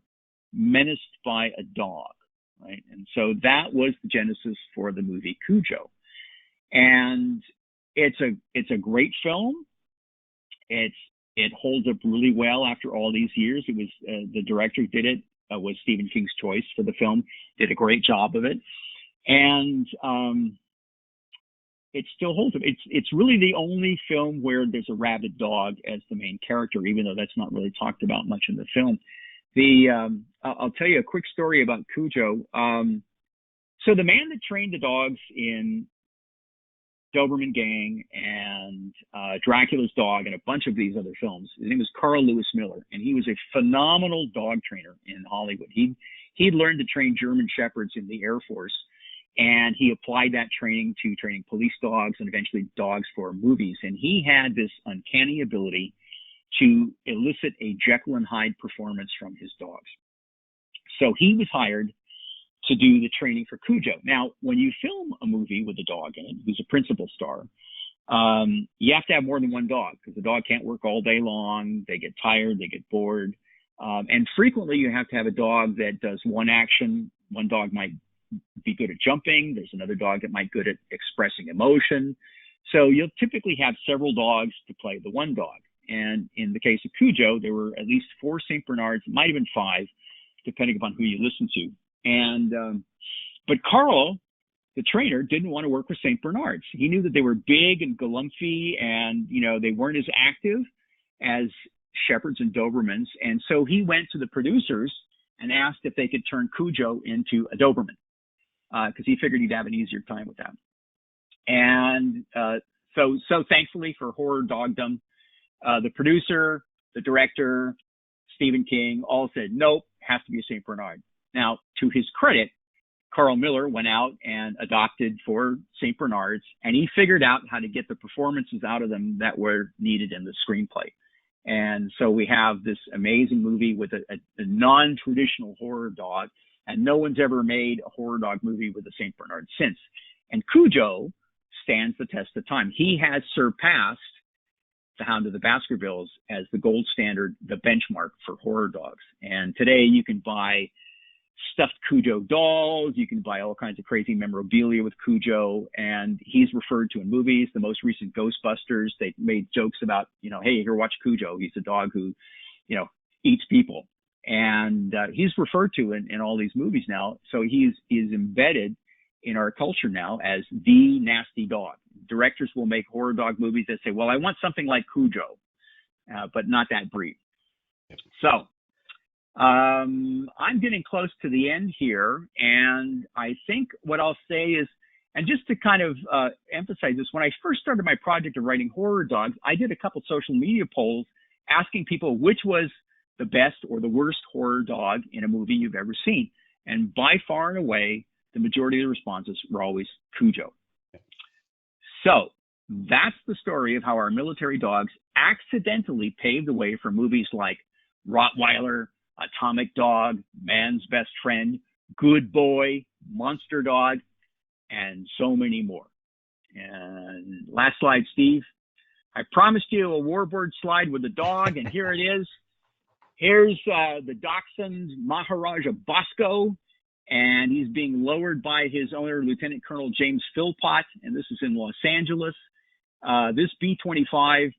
C: menaced by a dog, right? And so that was the genesis for the movie Cujo. And it's a great film. It holds up really well after all these years. It was the director did it, was Stephen King's choice for the film, did a great job of it. And it still holds up. It's really the only film where there's a rabid dog as the main character, even though that's not really talked about much in the film. I'll tell you a quick story about Cujo. So the man that trained the dogs in Doberman Gang and Dracula's Dog and a bunch of these other films. His name was Carl Lewis Miller, and he was a phenomenal dog trainer in Hollywood. He'd learned to train German Shepherds in the Air Force, and he applied that training to training police dogs and eventually dogs for movies. And he had this uncanny ability to elicit a Jekyll and Hyde performance from his dogs. So he was hired to do the training for Cujo. Now, when you film a movie with a dog in it, who's a principal star, you have to have more than one dog because the dog can't work all day long. They get tired, they get bored. And frequently you have to have a dog that does one action. One dog might be good at jumping. There's another dog that might be good at expressing emotion. So you'll typically have several dogs to play the one dog. And in the case of Cujo, there were at least 4 St. Bernards, it might have been 5, depending upon who you listen to. And but Carl, the trainer, didn't want to work with St. Bernards. He knew that they were big and galumphy, and they weren't as active as Shepherds and Dobermans. And so he went to the producers and asked if they could turn Cujo into a Doberman, because he figured he'd have an easier time with that. And so thankfully for horror dogdom, the producer, the director, Stephen King, all said, nope, has to be a St. Bernard. Now, to his credit, Carl Miller went out and adopted 4 St. Bernards, and he figured out how to get the performances out of them that were needed in the screenplay. And so we have this amazing movie with a non-traditional horror dog, and no one's ever made a horror dog movie with a St. Bernard since. And Cujo stands the test of time. He has surpassed the Hound of the Baskervilles as the gold standard, the benchmark for horror dogs. And today you can buy stuffed Cujo dolls, you can buy all kinds of crazy memorabilia with Cujo, and he's referred to in movies. The most recent Ghostbusters, they made jokes about, hey, here, watch Cujo. He's a dog who, eats people. And he's referred to in all these movies now. So he's embedded in our culture now as the nasty dog. Directors will make horror dog movies that say, well, I want something like Cujo, but not that breed. So I'm getting close to the end here, and I think what I'll say is, and just to kind of emphasize this, when I first started my project of writing horror dogs, I did a couple social media polls asking people which was the best or the worst horror dog in a movie you've ever seen. And by far and away, the majority of the responses were always Cujo. So that's the story of how our military dogs accidentally paved the way for movies like Rottweiler, Atomic Dog, Man's Best Friend, Good Boy, Monster Dog, and so many more. And last slide, Steve. I promised you a Warbird slide with a dog, and here it is. Here's the Dachshund Maharaja Bosco, and he's being lowered by his owner, Lieutenant Colonel James Philpott, and this is in Los Angeles. This B-25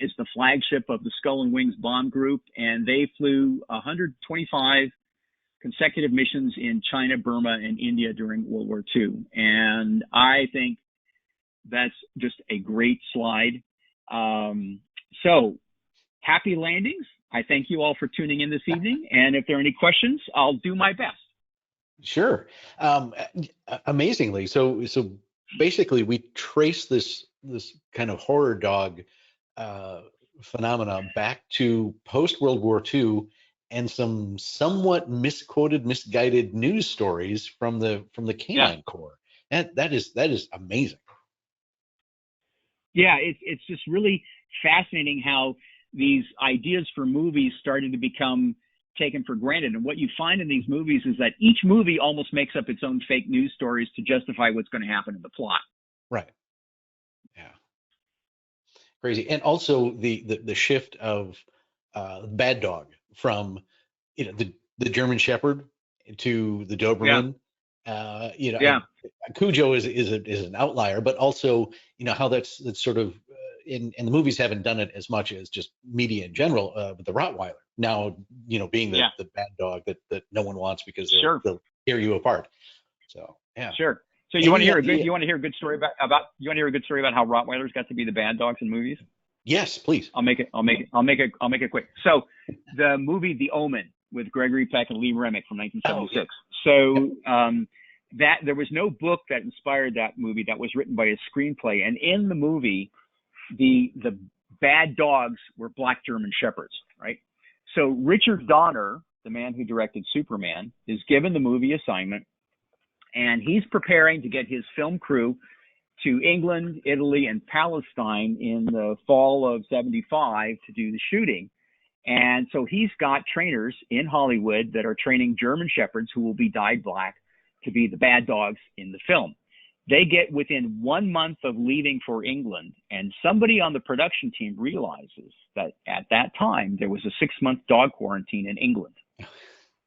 C: is the flagship of the Skull and Wings bomb group, and they flew 125 consecutive missions in China, Burma, and India during World War II. And I think that's just a great slide. So happy landings. I thank you all for tuning in this evening. And if there are any questions, I'll do my best.
B: Sure. Amazingly. So basically we trace this kind of horror dog phenomenon back to post-World War II and some somewhat misquoted, misguided news stories from the K-9 Corps. That is amazing.
C: Yeah, it's just really fascinating how these ideas for movies started to become taken for granted. And what you find in these movies is that each movie almost makes up its own fake news stories to justify what's going to happen in the plot.
B: Right. Yeah. Crazy. And also the shift of bad dog from the German Shepherd to the Doberman. Cujo is an outlier, but also how that's sort of in the movies haven't done it as much as just media in general. But the Rottweiler now being the bad dog that no one wants because they'll tear you apart. So yeah.
C: Sure. So you want to hear a good story about how Rottweilers got to be the bad dogs in movies?
B: Yes, please.
C: I'll make it quick. So the movie The Omen with Gregory Peck and Lee Remick from 1976. that there was no book that inspired that movie that was written by a screenplay. And in the movie, the bad dogs were black German shepherds, right? So Richard Donner, the man who directed Superman, is given the movie assignment, and he's preparing to get his film crew to England, Italy, and Palestine in the fall of '75 to do the shooting. And so he's got trainers in Hollywood that are training German shepherds who will be dyed black to be the bad dogs in the film. They get within 1 month of leaving for England, and somebody on the production team realizes that at that time there was a 6-month dog quarantine in England,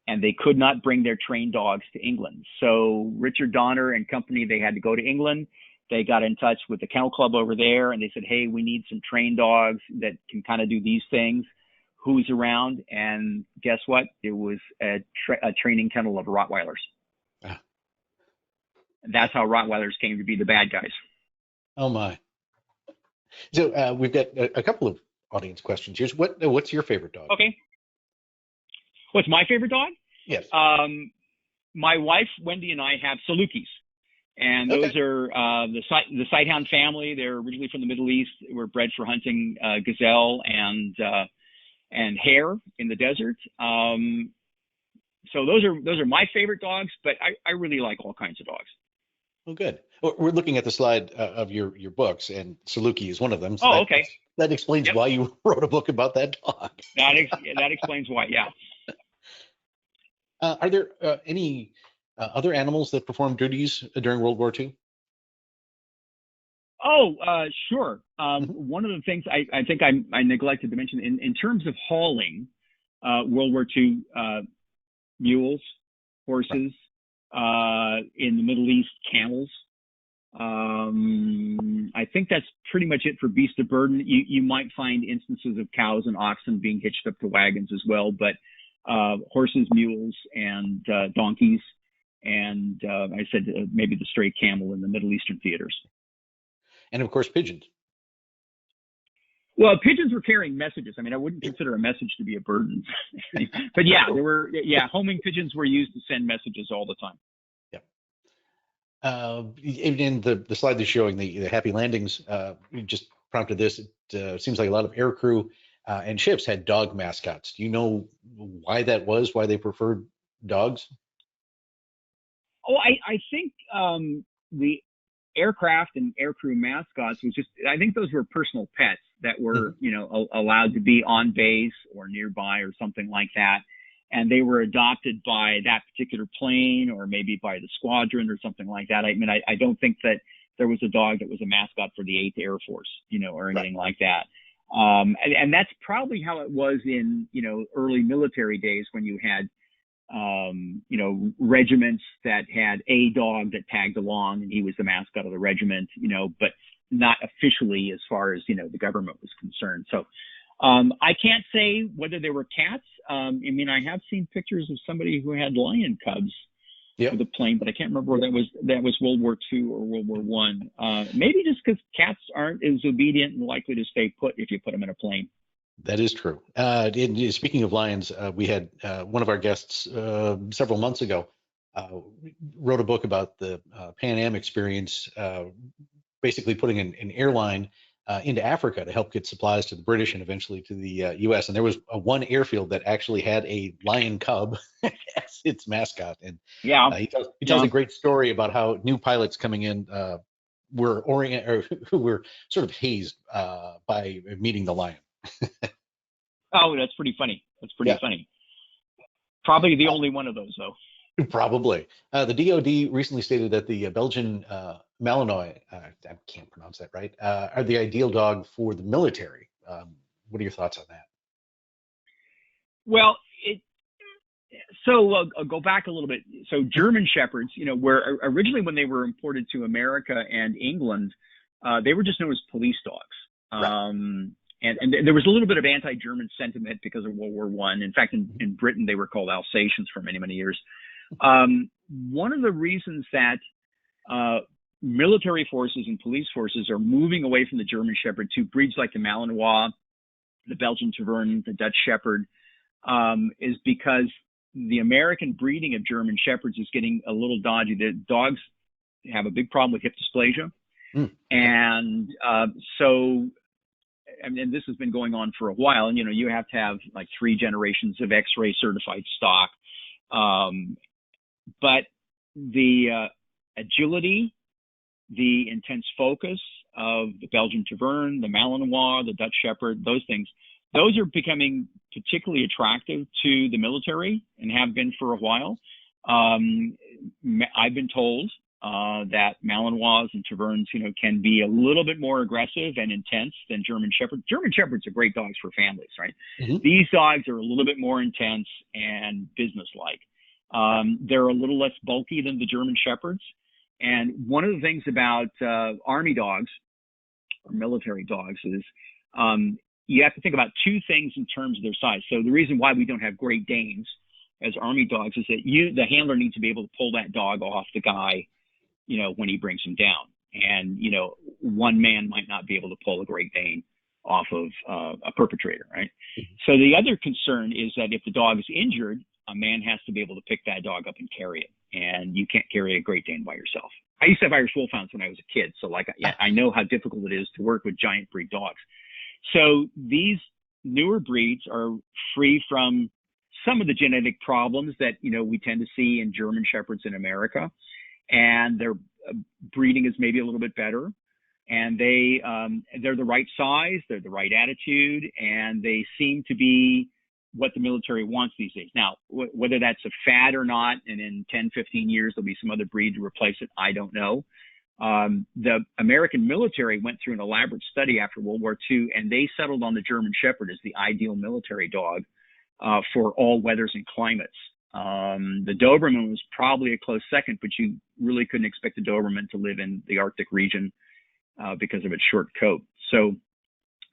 C: and they could not bring their trained dogs to England. So Richard Donner and company, they had to go to England. They got in touch with the kennel club over there, and they said, hey, we need some trained dogs that can kind of do these things. Who's around? And guess what? It was a training kennel of Rottweilers. That's how Rottweilers came to be the bad guys.
B: Oh my! So we've got a couple of audience questions here. What's your favorite dog?
C: Okay. What's my favorite dog?
B: Yes.
C: My wife Wendy and I have Salukis, and those are the Sighthound family. They're originally from the Middle East. Were bred for hunting gazelle and hare in the desert. So those are my favorite dogs, but I really like all kinds of dogs.
B: Oh, good. Well, we're looking at the slide of your books, and Saluki is one of them. So
C: okay.
B: That explains why you wrote a book about that dog.
C: That explains why, yeah.
B: Are there any other animals that performed duties during World War II?
C: Oh, sure. One of the things I think I neglected to mention in terms of hauling, World War II mules, horses, in the Middle East, camels. I think that's pretty much it for beast of burden. You might find instances of cows and oxen being hitched up to wagons as well, but horses, mules, and donkeys, and I said maybe the stray camel in the Middle Eastern theaters.
B: And of course, pigeons.
C: Well, pigeons were carrying messages. I mean, I wouldn't consider a message to be a burden, but yeah, homing pigeons were used to send messages all the time.
B: Yeah. In the slide that's showing the happy landings, you just prompted this. It seems like a lot of aircrew and ships had dog mascots. Do you know why that was? Why they preferred dogs?
C: Oh, I think the aircraft and aircrew mascots was just, I think those were personal pets that were, allowed to be on base or nearby or something like that. And they were adopted by that particular plane or maybe by the squadron or something like that. I mean, I don't think that there was a dog that was a mascot for the 8th Air Force, or anything like that. And that's probably how it was in, early military days when you had, regiments that had a dog that tagged along and he was the mascot of the regiment, but not officially as far as, the government was concerned. So I can't say whether they were cats. I mean, I have seen pictures of somebody who had lion cubs with a plane, but I can't remember whether that was World War II or World War I. Maybe just because cats aren't as obedient and likely to stay put if you put them in a plane.
B: That is true. Speaking of lions, we had one of our guests several months ago wrote a book about the Pan Am experience, basically putting an airline into Africa to help get supplies to the British and eventually to the U.S. And there was one airfield that actually had a lion cub as its mascot. And he tells a great story about how new pilots coming in who were sort of hazed by meeting the lion.
C: Oh, that's pretty funny. That's pretty funny. Probably the only one of those, though.
B: Probably. The DoD recently stated that the Belgian Malinois, I can't pronounce that right, are the ideal dog for the military. What are your thoughts on that?
C: Well, I'll go back a little bit. So German Shepherds, were originally when they were imported to America and England, they were just known as police dogs. Right. And there was a little bit of anti-German sentiment because of World War I. In fact, in Britain, they were called Alsatians for many, many years. One of the reasons that military forces and police forces are moving away from the German Shepherd to breeds like the Malinois, the Belgian Tavern, the Dutch Shepherd, is because the American breeding of German Shepherds is getting a little dodgy. The dogs have a big problem with hip dysplasia. And so, and this has been going on for a while. And, you have to have like 3 generations of X-ray certified stock. But the agility, the intense focus of the Belgian Tavern, the Malinois, the Dutch Shepherd, those things, those are becoming particularly attractive to the military and have been for a while. I've been told that Malinois and Taverns, can be a little bit more aggressive and intense than German Shepherds. German Shepherds are great dogs for families, right? These dogs are a little bit more intense and businesslike. They're a little less bulky than the German Shepherds. And one of the things about army dogs or military dogs is you have to think about 2 things in terms of their size. So the reason why we don't have Great Danes as army dogs is that the handler needs to be able to pull that dog off the guy, when he brings him down. And, one man might not be able to pull a Great Dane off of a perpetrator, right? So the other concern is that if the dog is injured, a man has to be able to pick that dog up and carry it. And you can't carry a Great Dane by yourself. I used to have Irish Wolfhounds when I was a kid. So I know how difficult it is to work with giant breed dogs. So these newer breeds are free from some of the genetic problems that, we tend to see in German Shepherds in America. And their breeding is maybe a little bit better. And they're the right size, they're the right attitude, and they seem to be what the military wants these days. Now, whether that's a fad or not, and in 10, 15 years, there'll be some other breed to replace it, I don't know. The American military went through an elaborate study after World War II, and they settled on the German Shepherd as the ideal military dog for all weathers and climates. The Doberman was probably a close second, but you really couldn't expect the Doberman to live in the Arctic region because of its short coat. So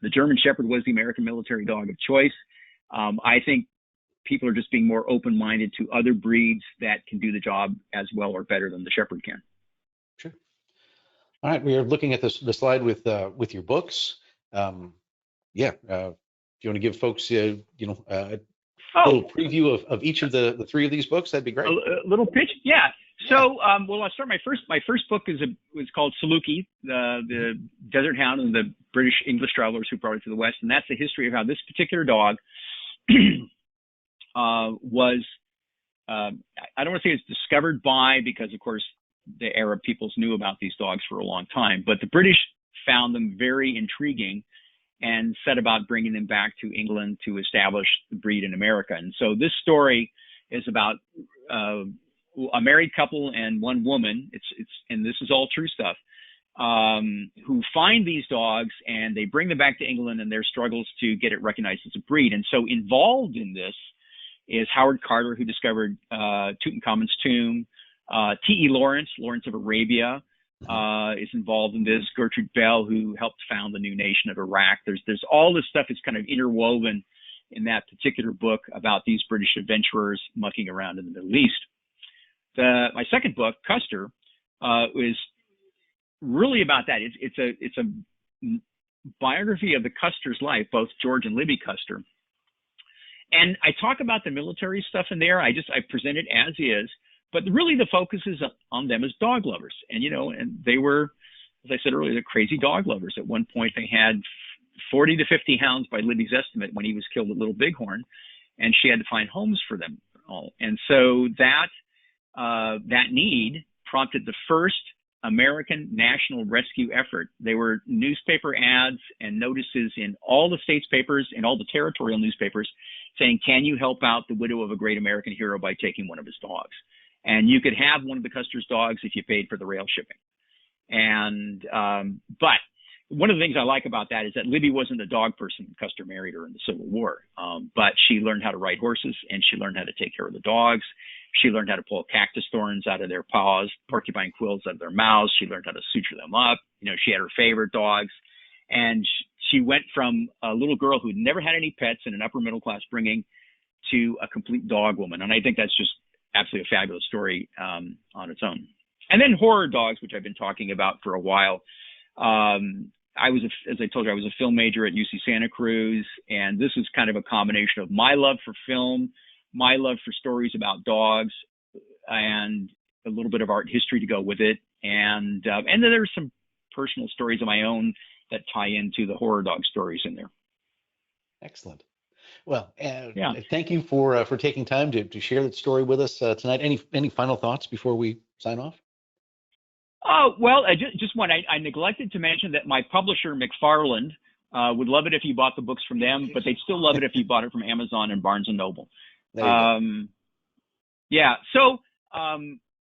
C: the German Shepherd was the American military dog of choice. I think people are just being more open-minded to other breeds that can do the job as well or better than the Shepherd can.
B: Sure. All right, we are looking at the slide with your books. If you want to give folks a little preview of each of the 3 of these books, that'd be great.
C: A little pitch, yeah. So, I'll start my first book was called Saluki, the Desert Hound and the British English travelers who brought it to the West, and that's the history of how this particular dog was. I don't want to say it's discovered by, because of course the Arab peoples knew about these dogs for a long time, but the British found them very intriguing and set about bringing them back to England to establish the breed in America. And so this story is about a married couple and one woman. And this is all true stuff. Who find these dogs and they bring them back to England and their struggles to get it recognized as a breed. And so involved in this is Howard Carter, who discovered Tutankhamun's tomb. T.E. Lawrence of Arabia, is involved in this. Gertrude Bell, who helped found the new nation of Iraq. There's all this stuff is kind of interwoven in that particular book about these British adventurers mucking around in the Middle East. My second book, Custer, is really about that. It's a biography of the Custer's life, both George and Libby Custer. And I talk about the military stuff in there. I present it as is. But really the focus is on them as dog lovers. And, and they were, as I said earlier, the crazy dog lovers. At one point, they had 40 to 50 hounds by Libby's estimate when he was killed at Little Bighorn, and she had to find homes for them all. And so that need prompted the first American national rescue effort. There were newspaper ads and notices in all the state's papers and all the territorial newspapers saying, can you help out the widow of a great American hero by taking one of his dogs? And you could have one of the Custer's dogs if you paid for the rail shipping. And but one of the things I like about that is that Libby wasn't a dog person. Custer married her in the Civil War. But she learned how to ride horses, and she learned how to take care of the dogs. She learned how to pull cactus thorns out of their paws, porcupine quills out of their mouths. She learned how to suture them up. She had her favorite dogs. And she went from a little girl who'd never had any pets in an upper middle class bringing to a complete dog woman. And I think that's just absolutely a fabulous story on its own. And then horror dogs, which I've been talking about for a while. As I told you, I was a film major at UC Santa Cruz, and this is kind of a combination of my love for film, my love for stories about dogs and a little bit of art history to go with it. And then there's some personal stories of my own that tie into the horror dog stories in there.
B: Excellent. Well,
C: Yeah.
B: thank you for taking time to share that story with us tonight. Any final thoughts before we sign off?
C: Oh, well, just one. I neglected to mention that my publisher, McFarland, would love it if you bought the books from them, but they'd still love it if you bought it from Amazon and Barnes & Noble.
B: There you go.
C: Yeah. So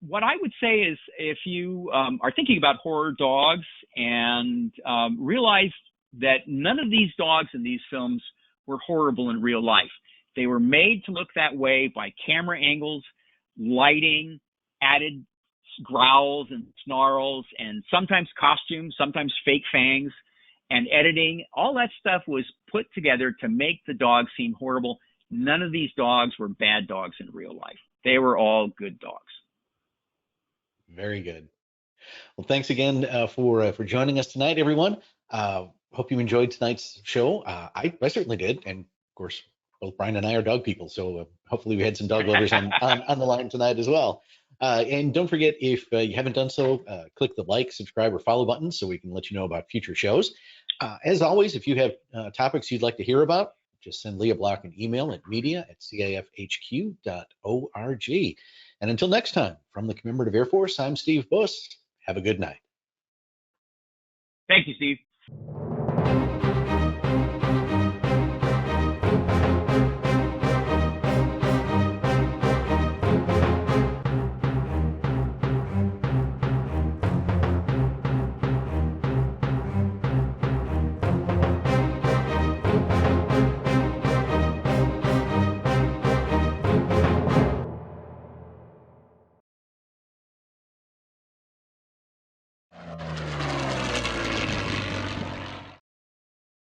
C: what I would say is if you are thinking about horror dogs and realize that none of these dogs in these films were horrible in real life. They were made to look that way by camera angles, lighting, added growls and snarls, and sometimes costumes, sometimes fake fangs, and editing. All that stuff was put together to make the dogs seem horrible. None of these dogs were bad dogs in real life. They were all good dogs.
B: Very good. Well, thanks again for joining us tonight, everyone. Hope you enjoyed tonight's show. I certainly did, and of course, both Brian and I are dog people, so hopefully we had some dog lovers on the line tonight as well. And don't forget, if you haven't done so, click the like, subscribe, or follow button so we can let you know about future shows. As always, if you have topics you'd like to hear about, just send Leah Block an email at media@cafhq.org. And until next time, from the Commemorative Air Force, I'm Steve Buss. Have a good night.
C: Thank you, Steve.